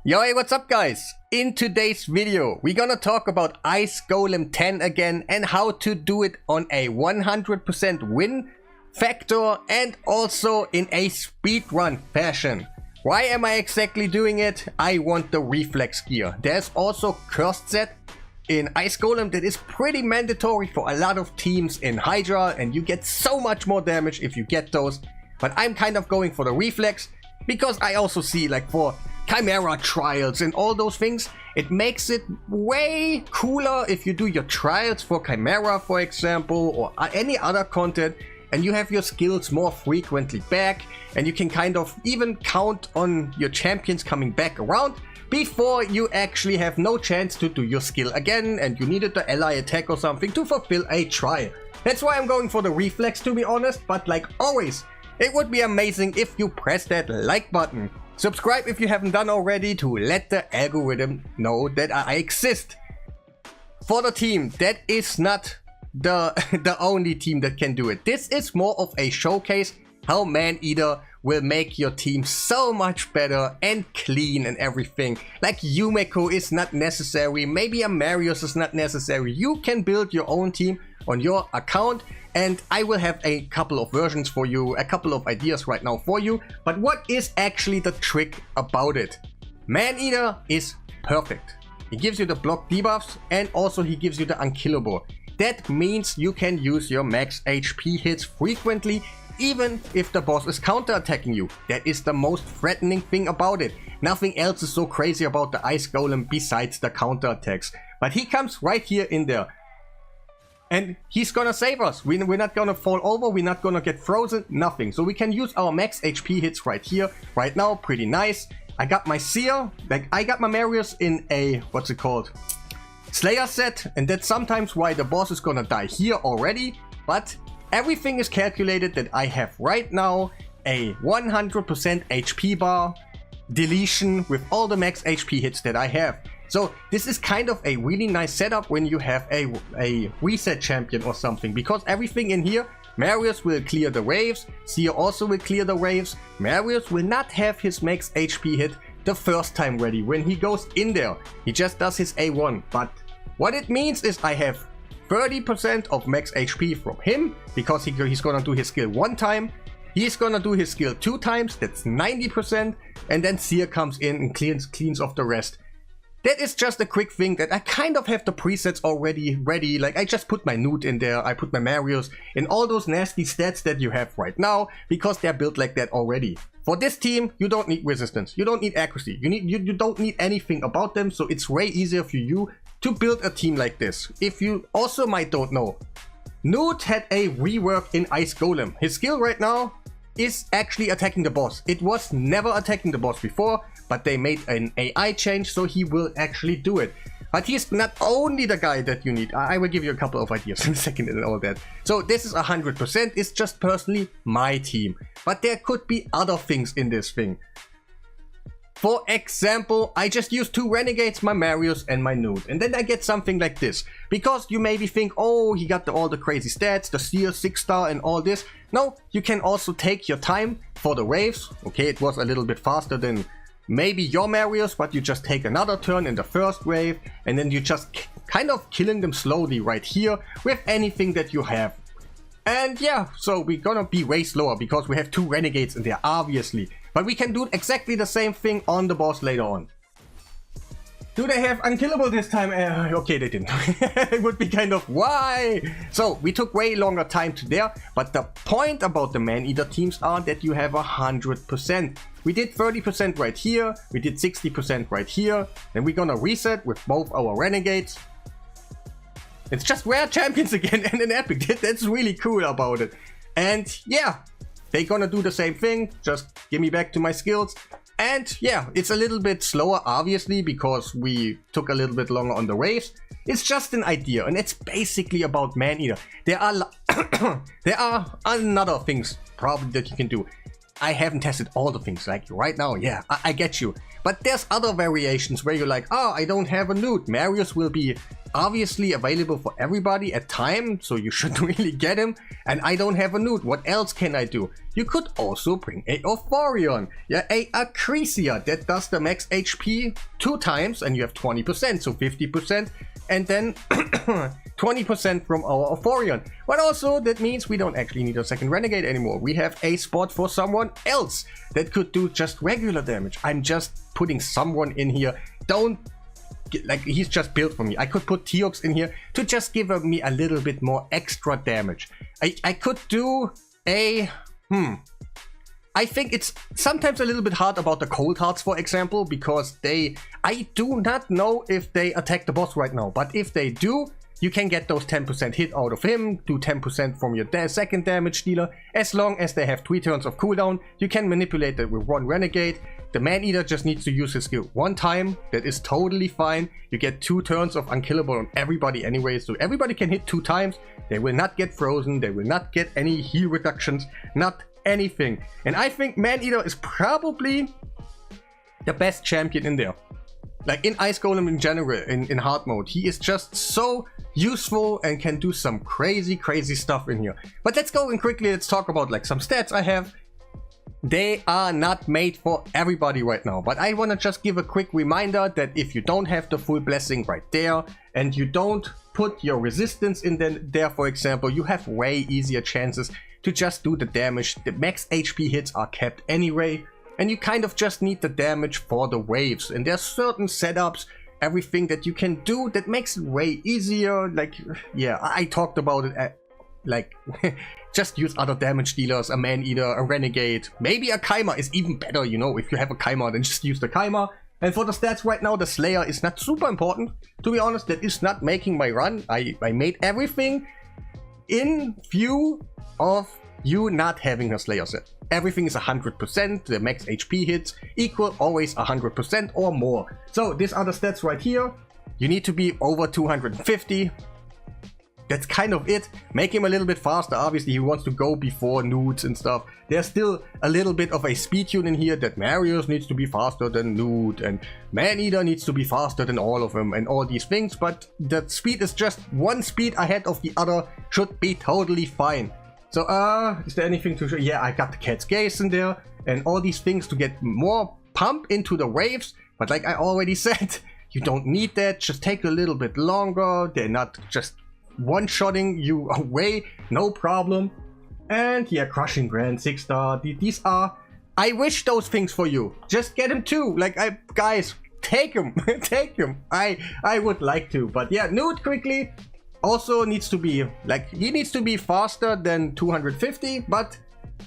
Yo, hey, what's up guys? In today's video, we're gonna talk about Ice Golem 10 again and how to do it on a 100% win factor and also in a speedrun fashion. Why am I exactly doing it? I want the reflex gear. There's also cursed set in Ice Golem that is pretty mandatory for a lot of teams in Hydra, and you get so much more damage if you get those. But I'm kind of going for the reflex because I also see, like, for Chimera trials and all those things, it makes it way cooler if you do your trials for Chimera, for example, or any other content, and you have your skills more frequently back, and you can kind of even count on your champions coming back around before you actually have no chance to do your skill again and you needed the ally attack or something to fulfill a trial. That's why I'm going for the reflex, to be honest, but like always, it would be amazing if you press that like button. Subscribe if you haven't done already to let the algorithm know that I exist. For the team, that is not the only team that can do it. This is more of a showcase how Maneater will make your team so much better and clean and everything. Like Yumeko is not necessary, maybe a Marius is not necessary. You can build your own team on your account, and I will have a couple of versions for you, a couple of ideas right now for you. But what is actually the trick about it? Maneater is perfect. He gives you the block debuffs and also he gives you the unkillable. That means you can use your max HP hits frequently even if the boss is counter-attacking you. That is the most threatening thing about it. Nothing else is so crazy about the Ice Golem besides the counter-attacks. But he comes right here in there. And he's gonna save us. We're not gonna fall over, we're not gonna get frozen, nothing. So we can use our max HP hits right here, right now, pretty nice. I got my Seer, like I got my Marius in a, what's it called? Slayer set, and that's sometimes why the boss is gonna die here already. But everything is calculated that I have right now a 100% HP bar deletion with all the max HP hits that I have. So this is kind of a really nice setup when you have a reset champion or something, because everything in here, Marius will clear the waves, Seer also will clear the waves. Marius will not have his max HP hit the first time ready when he goes in there. He just does his A1, but what it means is I have 30% of max HP from him, because he's gonna do his skill one time. He's gonna do his skill 2 times, that's 90%, and then Seer comes in and cleans off the rest. That is just a quick thing that I kind of have the presets already ready. Like I just put my Newt in there, I put my Marius in all those nasty stats that you have right now because they're built like that already. For this team, you don't need resistance, you don't need accuracy, you don't need anything about them, so it's way easier for you to build a team like this. If you also might don't know, Newt had a rework in Ice Golem. His skill right now is actually attacking the boss. It was never attacking the boss before, but they made an AI change, so he will actually do it. But he's not only the guy that you need. I will give you a couple of ideas in a second and all that. So this is 100%, it's just personally my team. But there could be other things in this thing. For example, I just use 2 renegades, my Marius and my Newt, and then I get something like this. Because you maybe think, oh, he got all the crazy stats, the Seer 6-star and all this. No, you can also take your time for the waves. Okay, it was a little bit faster than maybe your Marius, but you just take another turn in the first wave, and then you just kind of killing them slowly right here with anything that you have. And yeah, so we're gonna be way slower because we have 2 renegades in there, obviously. But we can do exactly the same thing on the boss later on. Do they have unkillable this time? Okay, they didn't. It would be kind of, why? So we took way longer time to there, but the point about the Maneater teams are that you have 100%. We did 30% right here, we did 60% right here, then we're gonna reset with both our renegades. It's just rare champions again and an epic. That's really cool about it. And yeah, they're gonna do the same thing, just give me back to my skills. And yeah, it's a little bit slower obviously because we took a little bit longer on the waves. It's just an idea, and it's basically about Maneater. There are there are another things probably that you can do. I haven't tested all the things like right now, yeah, I get you. But there's other variations where you're like, oh, I don't have a nude. Marius will be obviously available for everybody at time, so you should really get him. And I don't have a nude. What else can I do? You could also bring a Euphorion, yeah, a Acrisia that does the max HP 2 times, and you have 20%, so 50%, and then 20% from our Euphorion. But also that means we don't actually need a second Renegade anymore. We have a spot for someone else that could do just regular damage. I'm just putting someone in here. Don't like, he's just built for me. I could put Teox in here to just give me a little bit more extra damage. I could do a I think it's sometimes a little bit hard about the Cold Hearts, for example, because I do not know if they attack the boss right now, but if they do, you can get those 10% hit out of him, do 10% from your second damage dealer. As long as they have 3 turns of cooldown, you can manipulate that with 1 Renegade. The Maneater just needs to use his skill 1 time. That is totally fine. You get 2 turns of unkillable on everybody anyway, so everybody can hit 2 times. They will not get frozen, they will not get any heal reductions, not anything. And I think Maneater is probably the best champion in there. Like in Ice Golem in general, in hard mode, he is just so useful and can do some crazy stuff in here. But let's go and quickly, let's talk about like some stats I have. They are not made for everybody right now, but I want to just give a quick reminder that if you don't have the full blessing right there, and you don't put your resistance in there, for example, you have way easier chances to just do the damage. The max HP hits are kept anyway, and you kind of just need the damage for the waves. And there's certain setups, everything that you can do that makes it way easier. Like, yeah, I talked about it like, just use other damage dealers, a Maneater, a Renegade, maybe a Kai'Ma is even better, you know, if you have a Kai'Ma, then just use the Kai'Ma. And for the stats right now, the Slayer is not super important. To be honest, that is not making my run. I made everything in view of you not having a Slayer set. Everything is 100%, the max HP hits equal always 100% or more. So these are the stats right here. You need to be over 250. That's kind of it. Make him a little bit faster. Obviously, he wants to go before nudes and stuff. There's still a little bit of a speed tune in here that Marius needs to be faster than Nude, and Maneater needs to be faster than all of them, and all these things. But the speed is just 1 speed ahead of the other. Should be totally fine. So, is there anything to show? Yeah, I got the Cat's Gaze in there, and all these things to get more pump into the waves. But like I already said, you don't need that. Just take a little bit longer. They're not just one-shotting you away, no problem. And yeah, Crushing Grand, 6-star. These are, I wish those things for you. Just get him too. Like, guys, take him. Take him. I would like to. But yeah, Nude quickly also needs to be, like, he needs to be faster than 250, but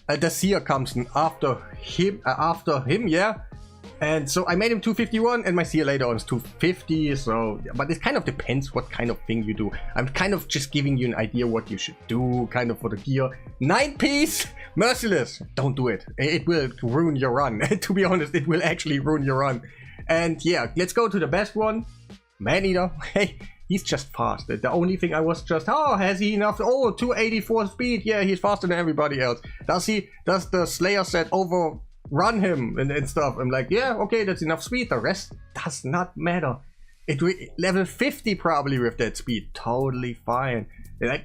the Seer comes in after him, yeah. And so I made him 251, and my Seer later on is 250, so, but it kind of depends what kind of thing you do. I'm kind of just giving you an idea what you should do, kind of for the gear. 9-piece, Merciless, don't do it. It will ruin your run. To be honest, it will actually ruin your run. And yeah, let's go to the best one, Maneater. Hey, he's just fast. The only thing I was just, oh, has he enough? Oh, 284 speed. Yeah, he's faster than everybody else. Does the Slayer set overrun him and stuff? I'm like, yeah, okay, that's enough speed. The rest does not matter. Level 50 probably with that speed. Totally fine. Like,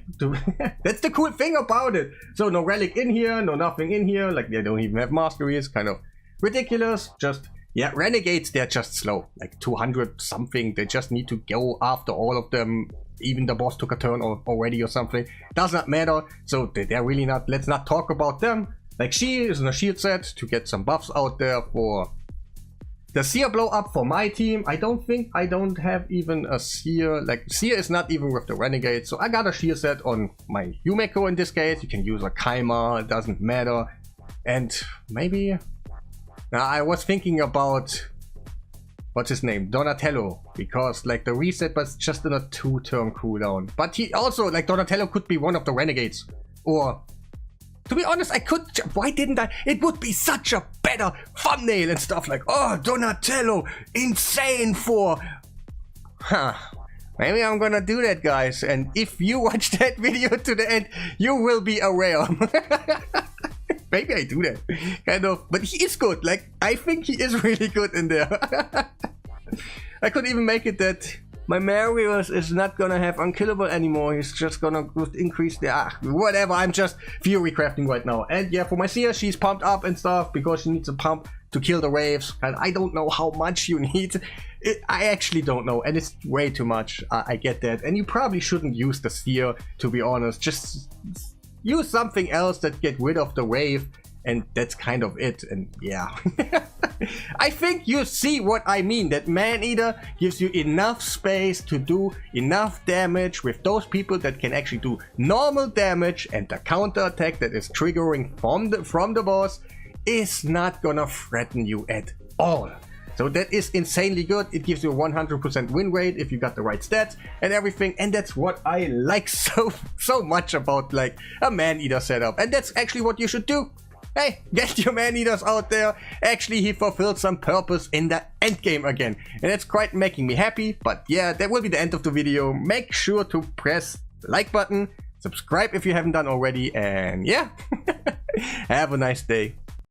that's the cool thing about it. So no relic in here, no nothing in here. Like, they don't even have mastery. It's kind of ridiculous. Just, yeah, Renegades, they're just slow. Like 200 something. They just need to go after all of them. Even the boss took a turn already or something. Does not matter. So they're really not, let's not talk about them. Like, she is in a shield set to get some buffs out there for the Seer blow up for my team. I don't have even a Seer. Like, Seer is not even with the Renegade. So I got a shield set on my Yumeko in this case. You can use a Kai'Ma, it doesn't matter. And maybe, now I was thinking about, what's his name? Donatello. Because like the reset was just in a 2-turn cooldown. But he also, like, Donatello could be one of the Renegades. Or, to be honest, I could, why didn't I? It would be such a better thumbnail and stuff like, oh, Donatello, insane for, maybe I'm gonna do that, guys. And if you watch that video to the end, you will be aware. Maybe I do that. Kind of. But he is good. Like, I think he is really good in there. I could even make it that my Marius is not gonna have unkillable anymore. He's just gonna increase the whatever. I'm just Fury crafting right now. And yeah, for my seer, she's pumped up and stuff because she needs a pump to kill the waves. And I don't know how much you need. I actually don't know, and it's way too much. I get that. And you probably shouldn't use the seer, to be honest. Just use something else that get rid of the wave, and that's kind of it. And yeah. I think you see what I mean, that Maneater gives you enough space to do enough damage with those people that can actually do normal damage, and the counter attack that is triggering from the boss is not gonna threaten you at all. So that is insanely good. It gives you a 100% win rate if you got the right stats and everything, and that's what I like so much about like a Maneater setup, and that's actually what you should do. Hey, get your Maneaters out there. Actually, he fulfilled some purpose in the end game again, and that's quite making me happy. But yeah, that will be the end of the video. Make sure to press the like button, subscribe if you haven't done already, and yeah, have a nice day.